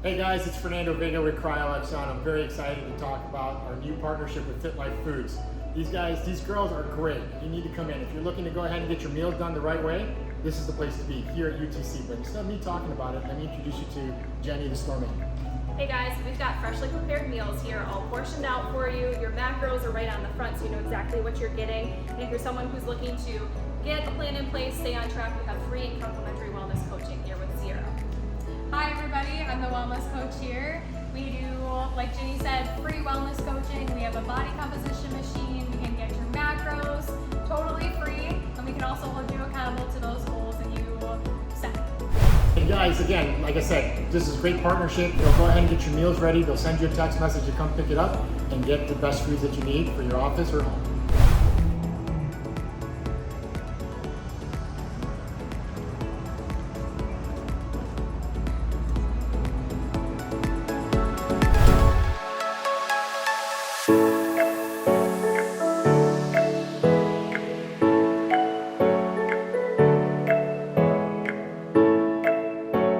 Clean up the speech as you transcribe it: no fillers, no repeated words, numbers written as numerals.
Hey guys, it's Fernando Vega with CryoXL. I'm very excited to talk about our new partnership with Fitlife Foods. These girls are great. You need to come in. If you're looking to go ahead and get your meals done the right way, this is the place to be here at UTC. But instead of me talking about it, let me introduce you to Jenny, the store manager. Hey guys, we've got freshly prepared meals here, all portioned out for you. Your macros are right on the front, so you know exactly what you're getting. And if you're someone who's looking to get a plan in place, stay on track, we have free and complimentary wellness coaching here with Zero. Hi everybody, I'm the wellness coach here. We do, like Jenny said, free wellness coaching. We have a body composition machine. We can get your macros totally free, and we can also hold you accountable to those goals that you set. And guys, again, like I said, this is a great partnership. They'll go ahead and get your meals ready. They'll send you a text message to come pick it up and get the best foods that you need for your office or home.